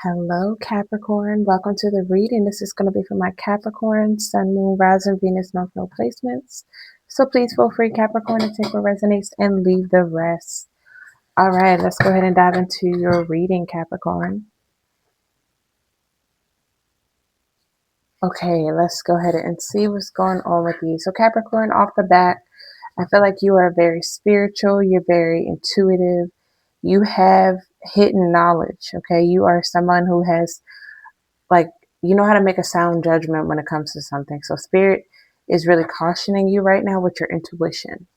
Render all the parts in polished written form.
Hello, Capricorn. Welcome to the reading. This is going to be for my Capricorn, Sun, Moon, Rising, Venus, North Node placements. So please feel free, Capricorn, to take what resonates and leave the rest. All right, let's go ahead and dive into your reading, Capricorn. Okay, let's go ahead and see what's going on with you. So Capricorn, off the bat, I feel like you are very spiritual. You're very intuitive. You have hidden knowledge, okay? You are someone who has like you know how to make a sound judgment when it comes to something. So spirit is really cautioning you right now with your intuition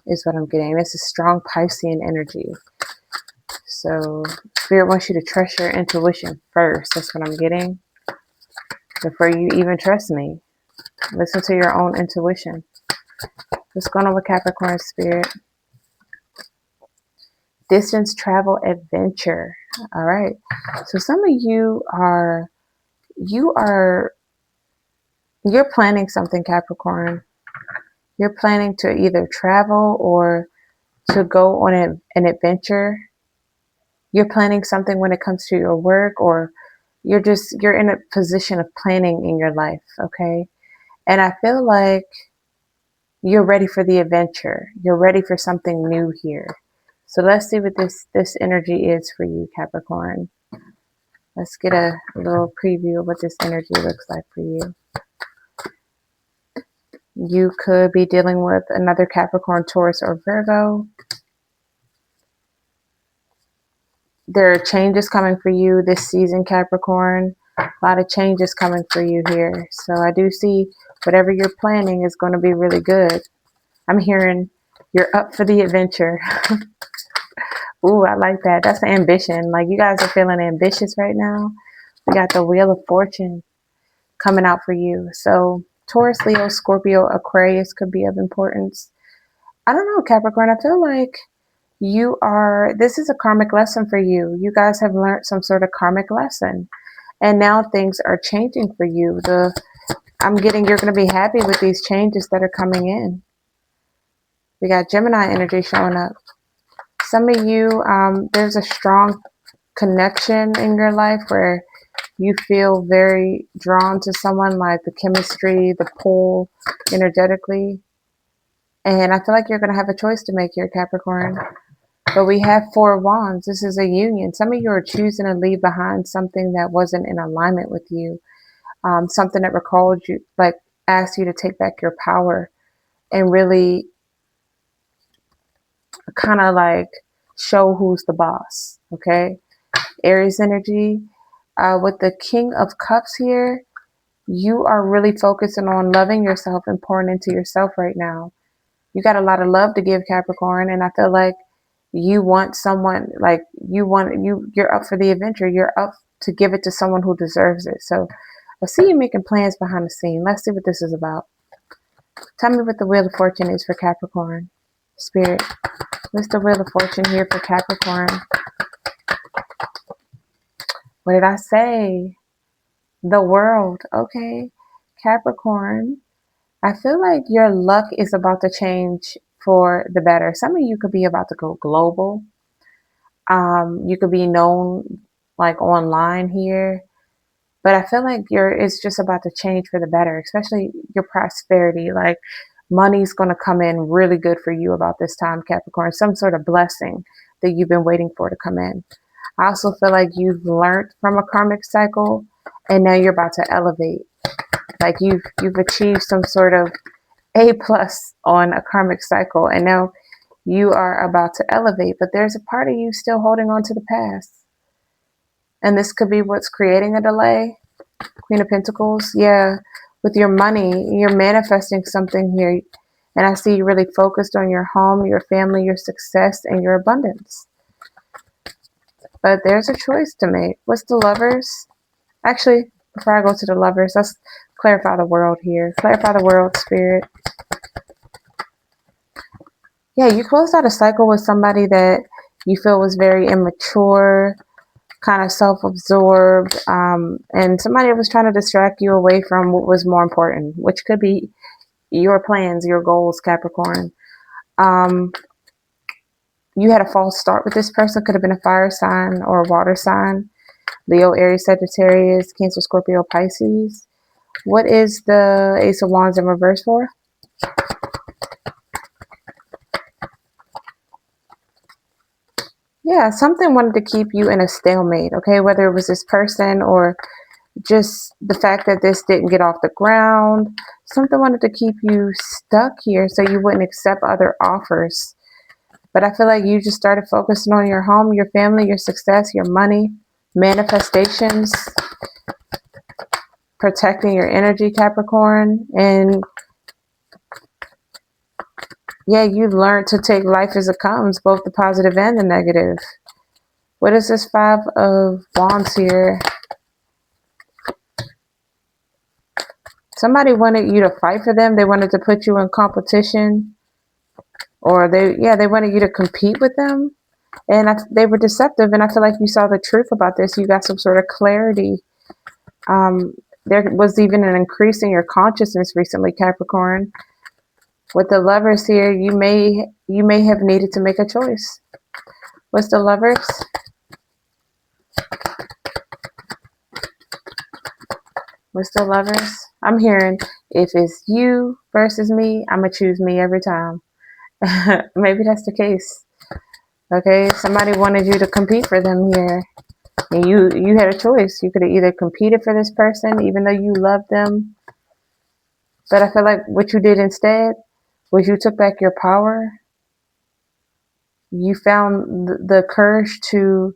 is what I'm getting. This is strong Piscean energy. So spirit wants you to trust your intuition first. That's what I'm getting. Before you even trust me, listen to your own intuition. What's going on with Capricorn spirit? Distance travel adventure. All right. So some of you're planning something, Capricorn. You're planning to either travel or to go on an adventure. You're planning something when it comes to your work, or you're in a position of planning in your life, okay? And I feel like you're ready for the adventure. You're ready for something new here. So let's see what this energy is for you, Capricorn. Let's get a little preview of what this energy looks like for you. You could be dealing with another Capricorn, Taurus, or Virgo. There are changes coming for you this season, Capricorn. A lot of changes coming for you here. So I do see whatever you're planning is going to be really good. I'm hearing you're up for the adventure. Ooh, I like that. That's the ambition. Like you guys are feeling ambitious right now. We got the Wheel of Fortune coming out for you. So Taurus, Leo, Scorpio, Aquarius could be of importance. I don't know, Capricorn. I feel like this is a karmic lesson for you. You guys have learned some sort of karmic lesson. And now things are changing for you. I'm getting you're going to be happy with these changes that are coming in. We got Gemini energy showing up. Some of you, there's a strong connection in your life where you feel very drawn to someone, like the chemistry, the pull energetically. And I feel like you're going to have a choice to make here, Capricorn. But we have Four of Wands. This is a union. Some of you are choosing to leave behind something that wasn't in alignment with you. Something that recalled you, like asked you to take back your power and really kind of like show who's the boss. Okay. Aries energy, with the King of Cups here, you are really focusing on loving yourself and pouring into yourself right now. You got a lot of love to give, Capricorn, and I feel like you want someone, like you're up for the adventure. You're up to give it to someone who deserves it. So I see you making plans behind the scene. Let's see what this is about. Tell me what the Wheel of Fortune is for Capricorn. Spirit, what's the Wheel of Fortune here for Capricorn? What did I say? The World. Okay. Capricorn, I feel like your luck is about to change for the better. Some of you could be about to go global. You could be known like online here. But I feel like it's just about to change for the better, especially your prosperity. Like money's going to come in really good for you about this time, Capricorn. Some sort of blessing that you've been waiting for to come in. I also feel like you've learned from a karmic cycle and now you're about to elevate. Like you've achieved some sort of A plus on a karmic cycle and now you are about to elevate, but there's a part of you still holding on to the past. And this could be what's creating a delay. Queen of Pentacles. Yeah, with your money, you're manifesting something here. And I see you really focused on your home, your family, your success, and your abundance. But there's a choice to make. What's the Lovers? Actually, before I go to the Lovers, let's clarify the world here. Clarify the world, Spirit. Yeah, you closed out a cycle with somebody that you feel was very immature, kind of self-absorbed, and somebody was trying to distract you away from what was more important, which could be your plans, your goals, Capricorn. You had a false start with this person. Could have been a fire sign or a water sign. Leo, Aries, Sagittarius, Cancer, Scorpio, Pisces. What is the Ace of Wands in reverse for? Yeah, something wanted to keep you in a stalemate, okay? Whether it was this person or just the fact that this didn't get off the ground. Something wanted to keep you stuck here so you wouldn't accept other offers. But I feel like you just started focusing on your home, your family, your success, your money, manifestations, protecting your energy, Capricorn. And yeah, you learned to take life as it comes, both the positive and the negative. What is this Five of Wands here? Somebody wanted you to fight for them. They wanted to put you in competition, or they wanted you to compete with them. And they were deceptive. And I feel like you saw the truth about this. You got some sort of clarity. There was even an increase in your consciousness recently, Capricorn. With the Lovers here, you may have needed to make a choice. What's the Lovers? What's the Lovers? I'm hearing, if it's you versus me, I'm going to choose me every time. Maybe that's the case. Okay, somebody wanted you to compete for them here. And you had a choice. You could have either competed for this person, even though you loved them. But I feel like what you did instead was you took back your power. You found the courage to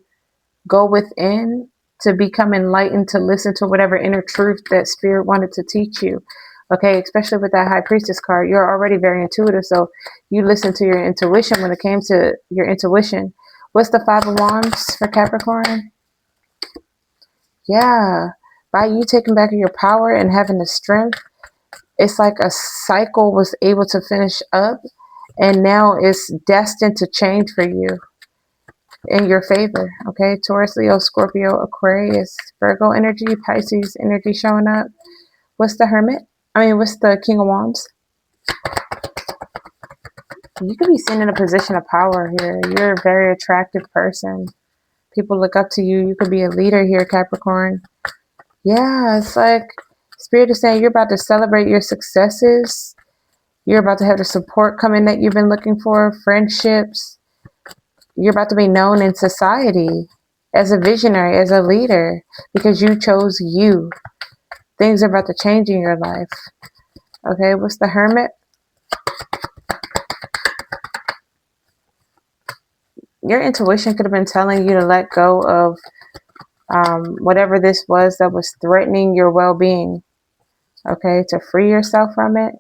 go within, to become enlightened, to listen to whatever inner truth that spirit wanted to teach you. Okay, especially with that High Priestess card, you're already very intuitive, so you listen to your intuition when it came to your intuition. What's the Five of Wands for Capricorn? Yeah, by you taking back your power and having the strength, it's like a cycle was able to finish up, and now it's destined to change for you in your favor. Okay, Taurus, Leo, Scorpio, Aquarius, Virgo energy, Pisces energy showing up. What's the Hermit? What's the King of Wands? You could be seen in a position of power here. You're a very attractive person. People look up to you. You could be a leader here, Capricorn. Yeah, it's like Spirit is saying you're about to celebrate your successes. You're about to have the support coming that you've been looking for, friendships. You're about to be known in society as a visionary, as a leader, because you chose you. Things are about to change in your life. Okay, what's the Hermit? Your intuition could have been telling you to let go of whatever this was that was threatening your well-being. Okay, to free yourself from it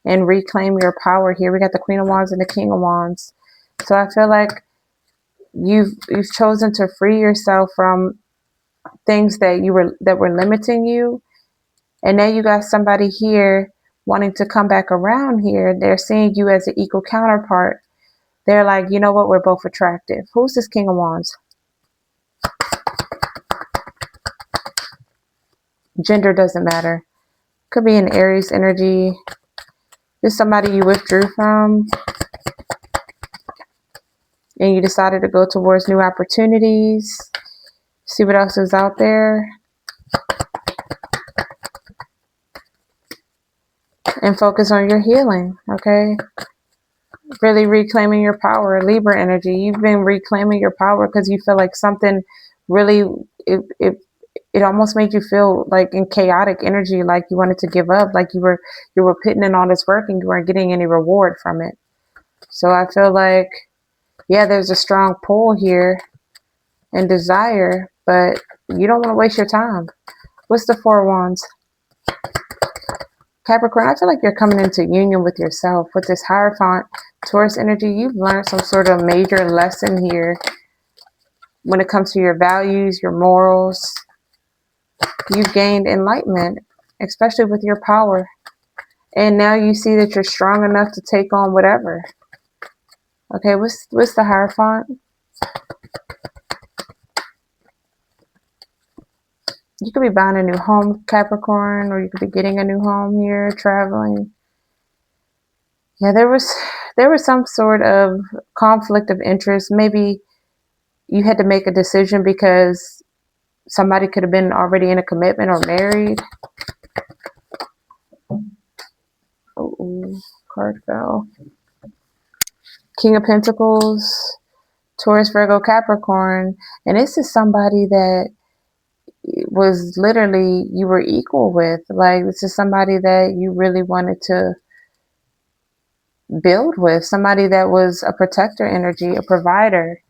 and reclaim your power. Here we got the Queen of Wands and the King of Wands. So I feel like you've chosen to free yourself from things that were limiting you, and now you got somebody here wanting to come back around here. They're seeing you as an equal counterpart. They're like, you know what, we're both attractive. Who's this King of Wands? Gender doesn't matter. Could be an Aries energy. This is somebody you withdrew from and you decided to go towards new opportunities, see what else is out there, and focus on your healing. Okay, really reclaiming your power. Libra energy, you've been reclaiming your power because you feel like something really it almost made you feel like in chaotic energy, like you wanted to give up, like you were putting in all this work and you weren't getting any reward from it. So I feel like, yeah, there's a strong pull here and desire, but you don't want to waste your time. What's the Four of Wands? Capricorn, I feel like you're coming into union with yourself. With this Hierophant, Taurus energy, you've learned some sort of major lesson here when it comes to your values, your morals. You've gained enlightenment, especially with your power. And now you see that you're strong enough to take on whatever. Okay, what's the Hierophant? You could be buying a new home, Capricorn, or you could be getting a new home here, traveling. Yeah, there was some sort of conflict of interest. Maybe you had to make a decision because Somebody could have been already in a commitment or married. Oh, card fell. King of Pentacles, Taurus, Virgo, Capricorn. And this is somebody that was literally you were equal with. Like, this is somebody that you really wanted to build with. Somebody that was a protector energy, a provider.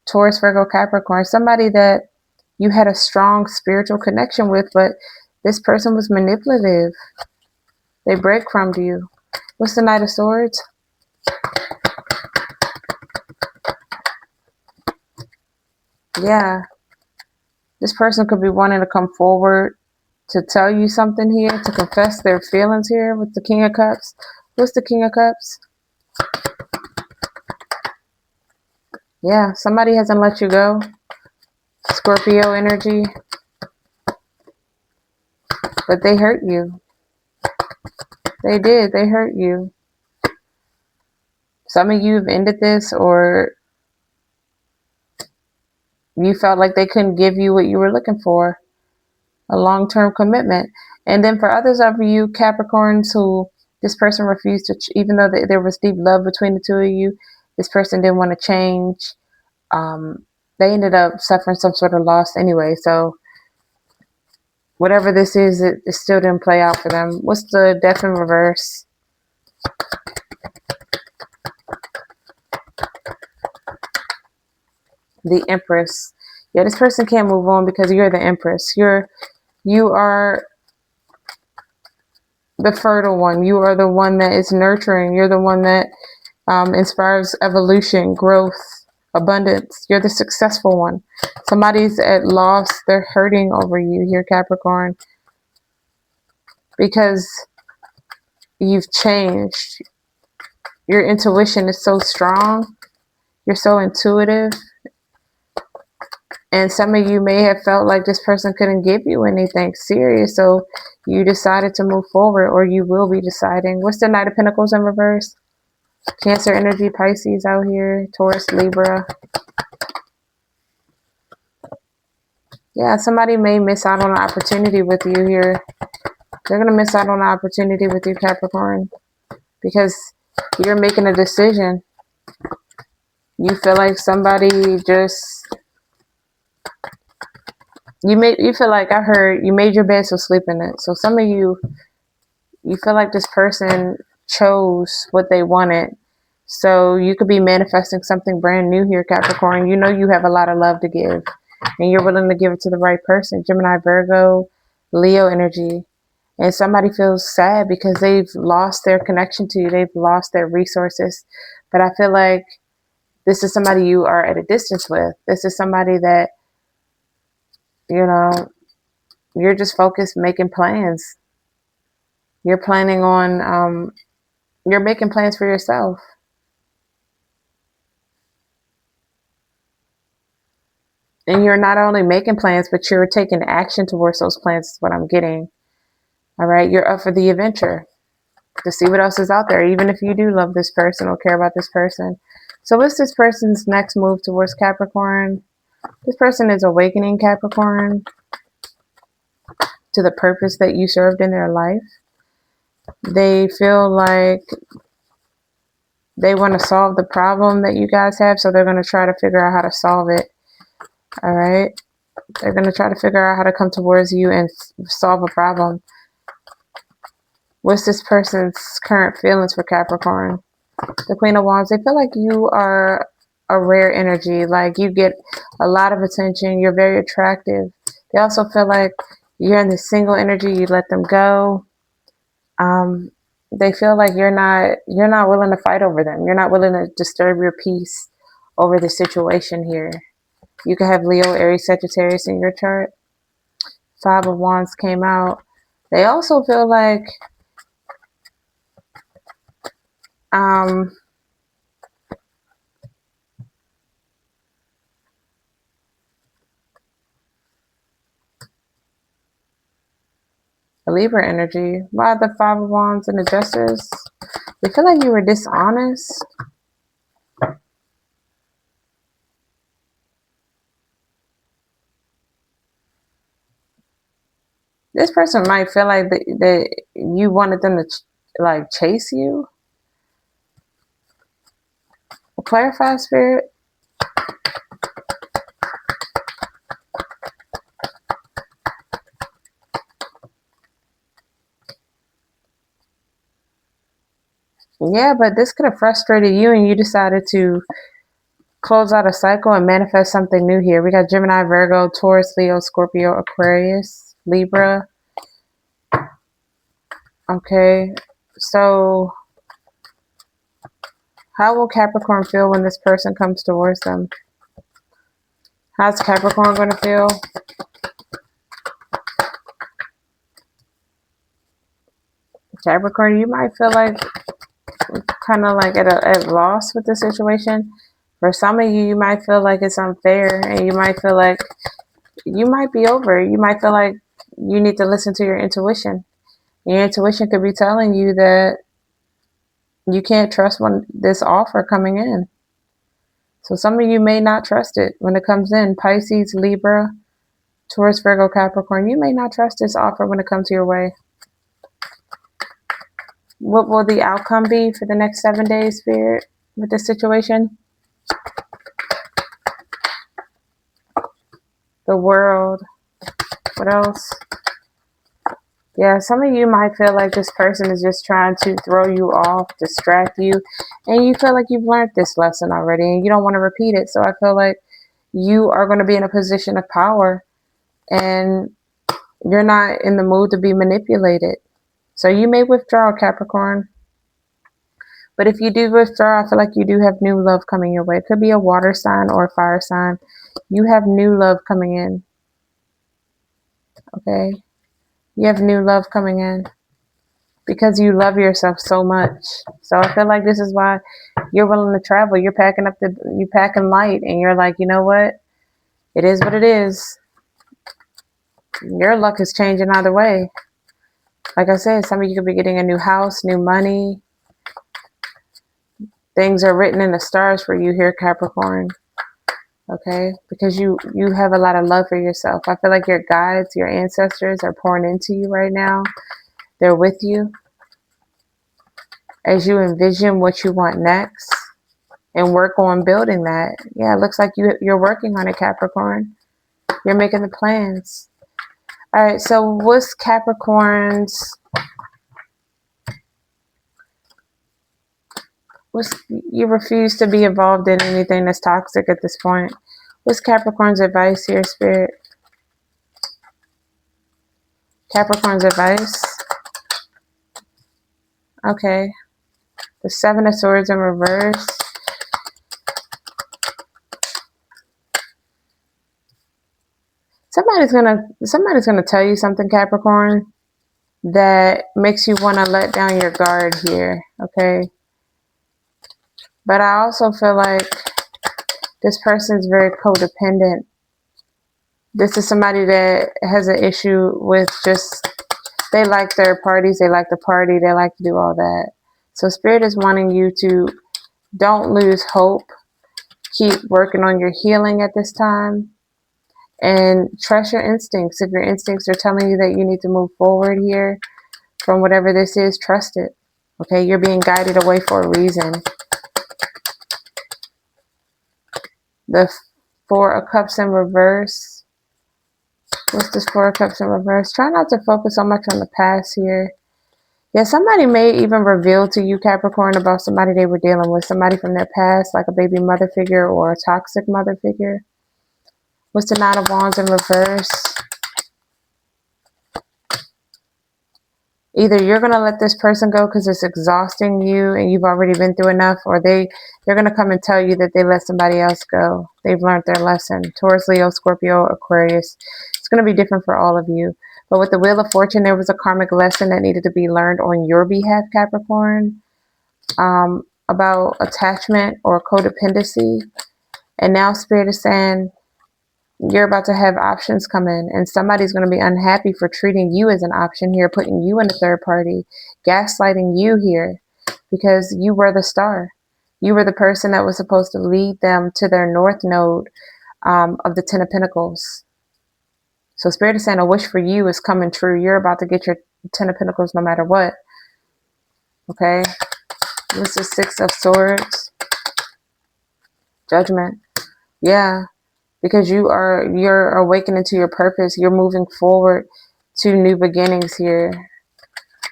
Taurus, Virgo, Capricorn. Somebody that you had a strong spiritual connection with, but this person was manipulative. They breadcrumbed you. What's the Knight of Swords? Yeah. This person could be wanting to come forward to tell you something here, to confess their feelings here with the King of Cups. What's the King of Cups? Yeah, somebody hasn't let you go. Scorpio energy. But they hurt you. They did. They hurt you. Some of you have ended this, or you felt like they couldn't give you what you were looking for. A long-term commitment. And then for others of you Capricorns who this person refused to, even though there was deep love between the two of you, this person didn't want to change. They ended up suffering some sort of loss anyway. So whatever this is, it still didn't play out for them. What's the Death in reverse? The Empress. Yeah, this person can't move on because you're the Empress. You are the fertile one. You are the one that is nurturing. You're the one that inspires evolution, growth, abundance. You're the successful one. Somebody's at loss. They're hurting over you here, Capricorn, because you've changed. Your intuition is so strong. You're so intuitive. And some of you may have felt like this person couldn't give you anything serious, so you decided to move forward, or you will be deciding. What's the Knight of Pentacles in reverse? Cancer energy, Pisces out here, Taurus, Libra. Yeah, somebody may miss out on an opportunity with you here. They're going to miss out on an opportunity with you, Capricorn, because you're making a decision. You feel like somebody just... You feel like, I heard, you made your bed, so sleep in it. So some of you feel like this person chose what they wanted. So you could be manifesting something brand new here, Capricorn. You know you have a lot of love to give, and you're willing to give it to the right person. Gemini, Virgo, Leo energy. And somebody feels sad because they've lost their connection to you. They've lost their resources. But I feel like this is somebody you are at a distance with. This is somebody that, you know, you're just focused making plans. You're planning on, you're making plans for yourself. And you're not only making plans, but you're taking action towards those plans, is what I'm getting. All right. You're up for the adventure to see what else is out there, even if you do love this person or care about this person. So what's this person's next move towards Capricorn? This person is awakening, Capricorn, to the purpose that you served in their life. They feel like they want to solve the problem that you guys have, so they're going to try to figure out how to solve it. All right. They're going to try to figure out how to come towards you and solve a problem. What's this person's current feelings for Capricorn? The Queen of Wands. They feel like you are a rare energy. Like, you get a lot of attention. You're very attractive. They also feel like you're in the single energy. You let them go. They feel like you're not willing to fight over them. You're not willing to disturb your peace over the situation here. You could have Leo, Aries, Sagittarius in your chart. Five of Wands came out. They also feel like a Libra energy. Why the Five of Wands and the Justice? They feel like you were dishonest. This person might feel like that you wanted them to like chase you. Clarify, spirit. Yeah, but this could have frustrated you and you decided to close out a cycle and manifest something new here. We got Gemini, Virgo, Taurus, Leo, Scorpio, Aquarius, Libra. Okay, so how will Capricorn feel when this person comes towards them? How's Capricorn going to feel? Capricorn, you might feel like kind of like at loss with the situation. For some of you, you might feel like it's unfair and you might feel like you might be over. You might feel like you need to listen to your intuition. Your intuition could be telling you that you can't trust this offer coming in. So some of you may not trust it when it comes in. Pisces, Libra, Taurus, Virgo, Capricorn, you may not trust this offer when it comes your way. What will the outcome be for the next 7 days, Spirit, with this situation? The World. What else? Yeah, some of you might feel like this person is just trying to throw you off, distract you, and you feel like you've learned this lesson already and you don't want to repeat it. So I feel like you are going to be in a position of power and you're not in the mood to be manipulated. So you may withdraw, Capricorn. But if you do withdraw, I feel like you do have new love coming your way. It could be a water sign or a fire sign. You have new love coming in. Okay? You have new love coming in because you love yourself so much. So I feel like this is why you're willing to travel. You're packing light and you're like, you know what? It is what it is. Your luck is changing either way. Like I said, some of you could be getting a new house, new money. Things are written in the stars for you here, Capricorn. Okay, because you have a lot of love for yourself. I feel like your guides, your ancestors are pouring into you right now. They're with you as you envision what you want next and work on building that. Yeah, it looks like you're working on it, Capricorn. You're making the plans. All right, so what's Capricorn's, you refuse to be involved in anything that's toxic at this point. What's Capricorn's advice here, Spirit? Capricorn's advice. Okay. The Seven of Swords in reverse. Somebody's gonna tell you something, Capricorn, that makes you want to let down your guard here. Okay. But I also feel like this person is very codependent. This is somebody that has an issue with just, they like third parties, they like to party, they like to do all that. So Spirit is wanting you to don't lose hope. Keep working on your healing at this time. And trust your instincts. If your instincts are telling you that you need to move forward here from whatever this is, trust it. Okay, you're being guided away for a reason. The Four of Cups in reverse. What's this Four of Cups in reverse? Try not to focus so much on the past here. Yeah, somebody may even reveal to you, Capricorn, about somebody they were dealing with. Somebody from their past, like a baby mother figure or a toxic mother figure. What's the Nine of Wands in reverse? Either you're going to let this person go because it's exhausting you and you've already been through enough, or they're going to come and tell you that they let somebody else go. They've learned their lesson. Taurus, Leo, Scorpio, Aquarius. It's going to be different for all of you. But with the Wheel of Fortune, there was a karmic lesson that needed to be learned on your behalf, Capricorn, about attachment or codependency. And now Spirit is saying you're about to have options come in, and somebody's going to be unhappy for treating you as an option here, putting you in a third party, gaslighting you here, because you were the star. You were the person that was supposed to lead them to their north node of the Ten of Pentacles. So Spirit is saying a wish for you is coming true. You're about to get your 10 of Pentacles no matter what. Okay. This is 6 of Swords. Judgment. Yeah. Because you're awakening to your purpose. You're moving forward to new beginnings here.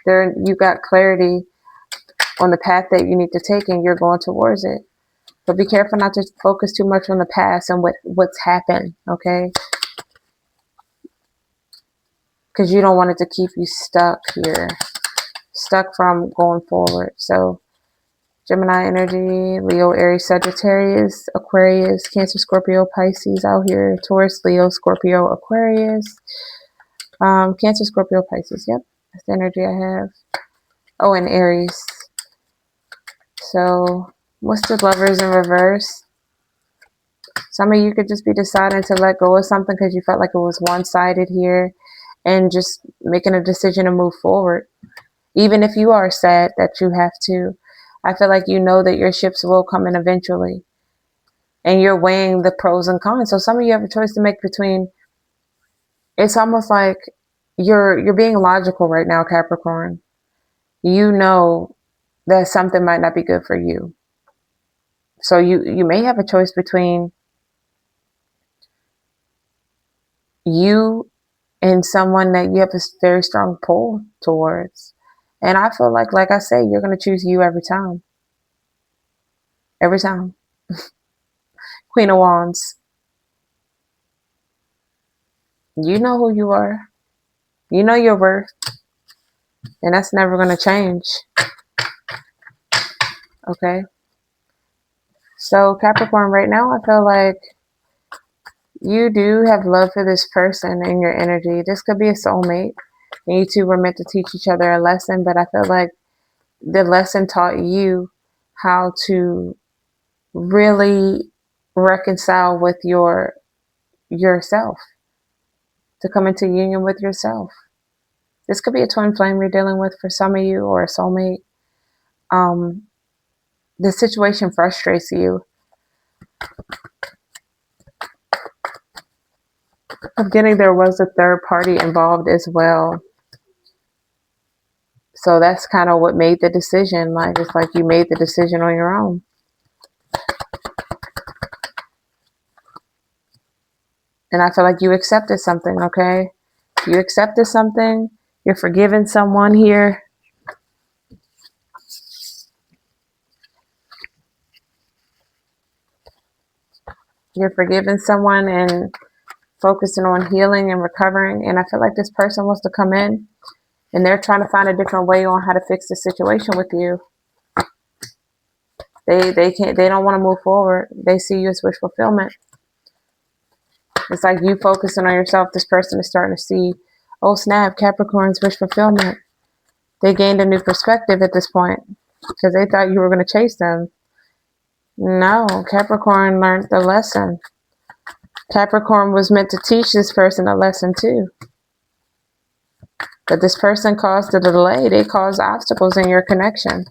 You got clarity on the path that you need to take, and you're going towards it. But be careful not to focus too much on the past and what's happened, okay? Because you don't want it to keep you stuck here, stuck from going forward. So Gemini energy, Leo, Aries, Sagittarius, Aquarius, Cancer, Scorpio, Pisces out here, Taurus, Leo, Scorpio, Aquarius, Cancer, Scorpio, Pisces. Yep, that's the energy I have. Oh, and Aries. So what's the Lovers in reverse? Some of you could just be deciding to let go of something because you felt like it was one-sided here, and just making a decision to move forward. Even if you are sad that you have to, I feel like you know that your ships will come in eventually, and you're weighing the pros and cons. So some of you have a choice to make between, it's almost like you're being logical right now, Capricorn. You know that something might not be good for you. So you may have a choice between you and someone that you have a very strong pull towards. And I feel like I say, you're going to choose you every time. Every time. Queen of Wands. You know who you are. You know your worth. And that's never going to change. Okay. So Capricorn, right now, I feel like you do have love for this person in your energy. This could be a soulmate. And you two were meant to teach each other a lesson. But I feel like the lesson taught you how to really reconcile with yourself, to come into union with yourself. This could be a twin flame you're dealing with for some of you, or a soulmate. The situation frustrates you. I'm getting there was a third party involved as well. So that's kind of what made the decision. Like, it's like you made the decision on your own. And I feel like you accepted something, okay? You accepted something. You're forgiving someone here. You're forgiving someone and focusing on healing and recovering. And I feel like this person wants to come in and they're trying to find a different way on how to fix the situation with you. They don't want to move forward. They see you as wish fulfillment. It's like you focusing on yourself. This person is starting to see, oh snap, Capricorn's wish fulfillment. They gained a new perspective at this point because they thought you were going to chase them. No, Capricorn learned the lesson. Capricorn was meant to teach this person a lesson too. But this person caused a delay. They caused obstacles in your connection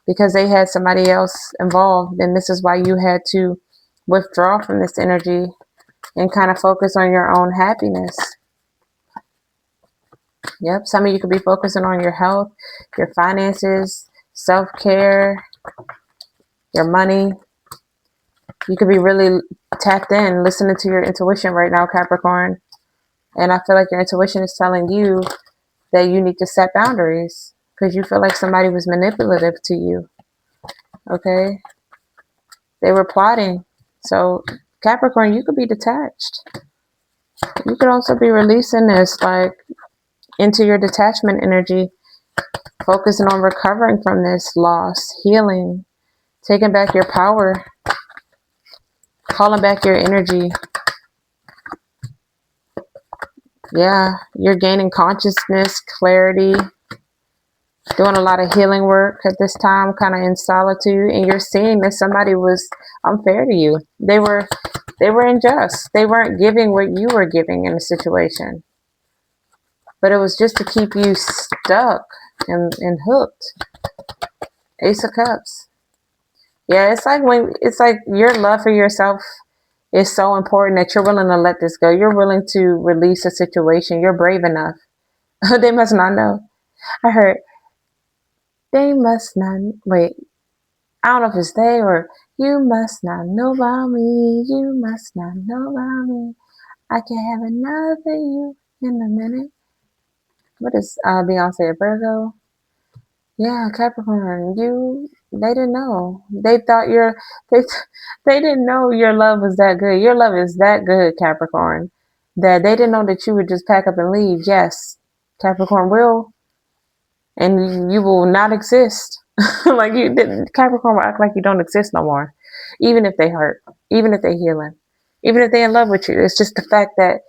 because they had somebody else involved. And this is why you had to withdraw from this energy and kind of focus on your own happiness. Yep, some of you could be focusing on your health, your finances, self-care, your money. You could be really tapped in, listening to your intuition right now, Capricorn. And I feel like your intuition is telling you that you need to set boundaries because you feel like somebody was manipulative to you. Okay? They were plotting. So, Capricorn, you could be detached. You could also be releasing this, like, into your detachment energy, focusing on recovering from this loss, healing, taking back your power, calling back your energy. Yeah, you're gaining consciousness, clarity, doing a lot of healing work at this time, kind of in solitude, and you're seeing that somebody was unfair to you. They were unjust. They weren't giving what you were giving in the situation. But it was just to keep you stuck and hooked. Ace of Cups. Yeah, it's like your love for yourself It's so important that you're willing to let this go. You're willing to release a situation. You're brave enough. They must not know. I heard, they must not, wait, I don't know if it's they or you must not know about me. You must not know about me. I can have another you in a minute. What is Beyonce, Virgo? Yeah, Capricorn. They didn't know. They thought they, they didn't know your love was that good. Your love is that good, Capricorn, that they didn't know that you would just pack up and leave. Yes, Capricorn will, and you will not exist. Like Capricorn will act like you don't exist no more, even if they hurt, even if they healing, even if they in love with you. It's just the fact that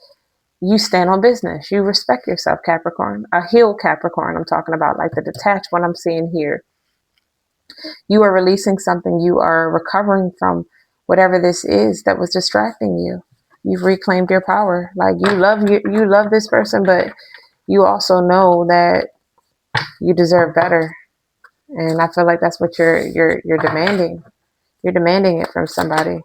you stand on business. You respect yourself, Capricorn. A healed Capricorn, I'm talking about, like the detached one I'm seeing here. You are releasing something. You are recovering from whatever this is that was distracting you. You've reclaimed your power. Like you love this person, but you also know that you deserve better. And I feel like that's what you're demanding. You're demanding it from somebody.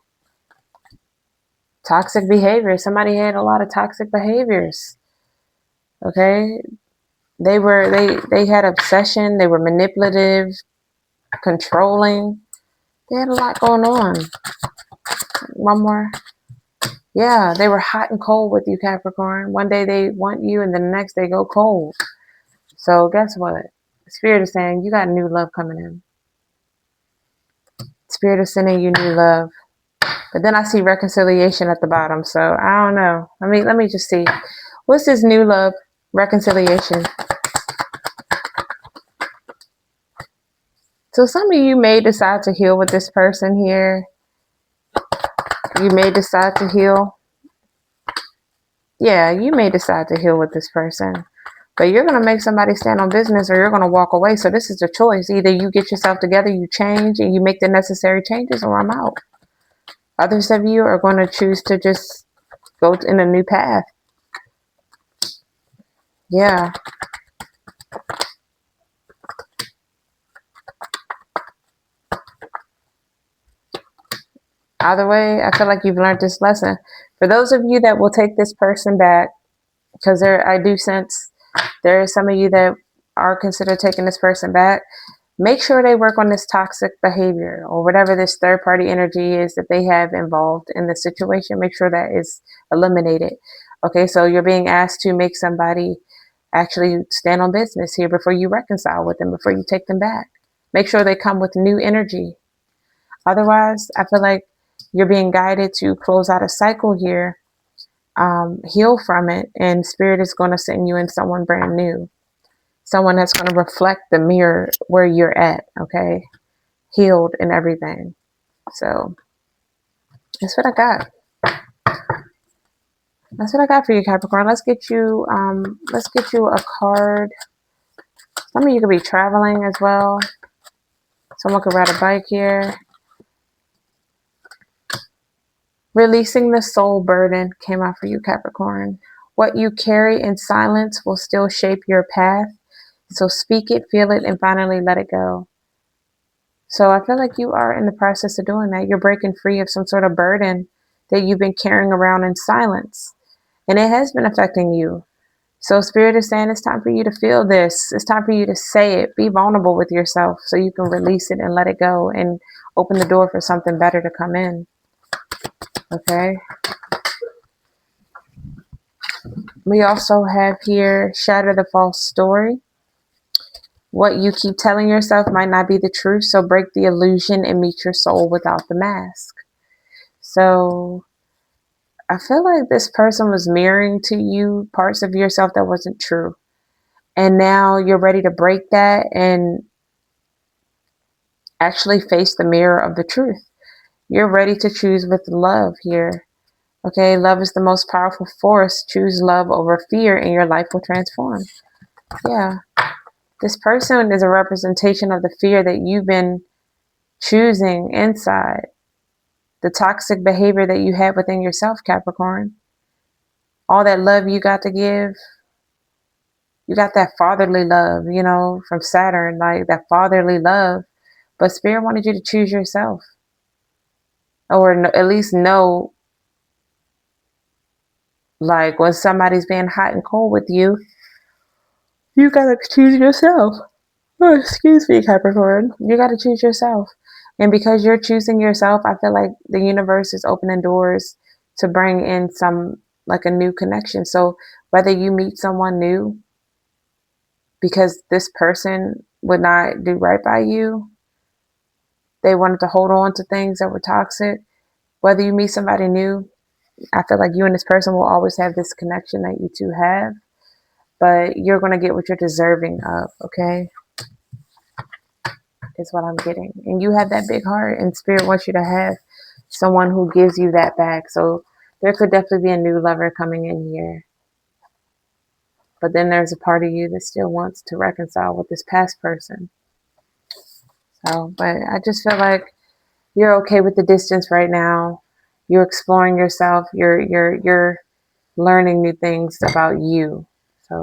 Toxic behavior. Somebody had a lot of toxic behaviors. Okay? They had obsession, they were manipulative, controlling. They had a lot going on. One more. Yeah, they were hot and cold with you, Capricorn. One day they want you and the next they go cold. So guess what? Spirit is saying you got new love coming in. Spirit is sending you new love. But then I see reconciliation at the bottom. So I don't know. Let me just see. What's this new love? Reconciliation. So some of you may decide to heal with this person here. You may decide to heal. Yeah, you may decide to heal with this person. But you're going to make somebody stand on business or you're going to walk away. So this is a choice. Either you get yourself together, you change, and you make the necessary changes, or I'm out. Others of you are going to choose to just go in a new path. Yeah. Either way, I feel like you've learned this lesson. For those of you that will take this person back, because I do sense there are some of you that are considered taking this person back. Make sure they work on this toxic behavior or whatever this third party energy is that they have involved in the situation. Make sure that is eliminated. Okay, so you're being asked to make somebody actually stand on business here before you reconcile with them, before you take them back. Make sure they come with new energy. Otherwise, I feel like you're being guided to close out a cycle here, heal from it, and Spirit is going to send you in someone brand new. Someone that's going to reflect the mirror where you're at, okay? Healed and everything. So that's what I got. That's what I got for you, Capricorn. Let's get you a card. Some of you could be traveling as well. Someone could ride a bike here. Releasing the soul burden came out for you, Capricorn. What you carry in silence will still shape your path. So speak it, feel it, and finally let it go. So I feel like you are in the process of doing that. You're breaking free of some sort of burden that you've been carrying around in silence. And it has been affecting you. So Spirit is saying it's time for you to feel this. It's time for you to say it. Be vulnerable with yourself so you can release it and let it go and open the door for something better to come in. Okay. We also have here shatter the false story. What you keep telling yourself might not be the truth, so break the illusion and meet your soul without the mask. So I feel like this person was mirroring to you parts of yourself that wasn't true. And now you're ready to break that and actually face the mirror of the truth. You're ready to choose with love here. Okay, love is the most powerful force. Choose love over fear and your life will transform. Yeah. This person is a representation of the fear that you've been choosing inside. The toxic behavior that you have within yourself, Capricorn. All that love you got to give. You got that fatherly love, from Saturn, like that fatherly love. But Spirit wanted you to choose yourself. Or at least know Like when somebody's being hot and cold with you, you gotta choose yourself. Oh, excuse me, Capricorn. You gotta choose yourself. And because you're choosing yourself, I feel like the universe is opening doors to bring in some, like a new connection. So whether you meet someone new because this person would not do right by you, they wanted to hold on to things that were toxic. Whether you meet somebody new, I feel like you and this person will always have this connection that you two have, but you're going to get what you're deserving of, okay? Is what I'm getting. And you have that big heart, and spirit wants you to have someone who gives you that back. So there could definitely be a new lover coming in here. But then there's a part of you that still wants to reconcile with this past person. So, but I just feel like you're okay with the distance right now. You're exploring yourself. You're learning new things about you. So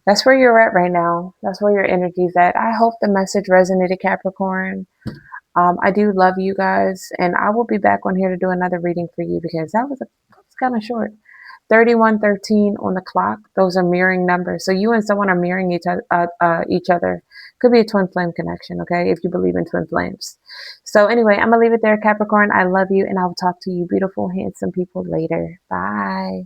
that's where you're at right now. That's where your energy's at. I hope the message resonated, Capricorn. I do love you guys, and I will be back on here to do another reading for you because that was kind of short. 3113 on the clock. Those are mirroring numbers. So you and someone are mirroring each other. Could be a twin flame connection, okay, if you believe in twin flames. So anyway, I'm going to leave it there, Capricorn. I love you, and I will talk to you beautiful, handsome people later. Bye.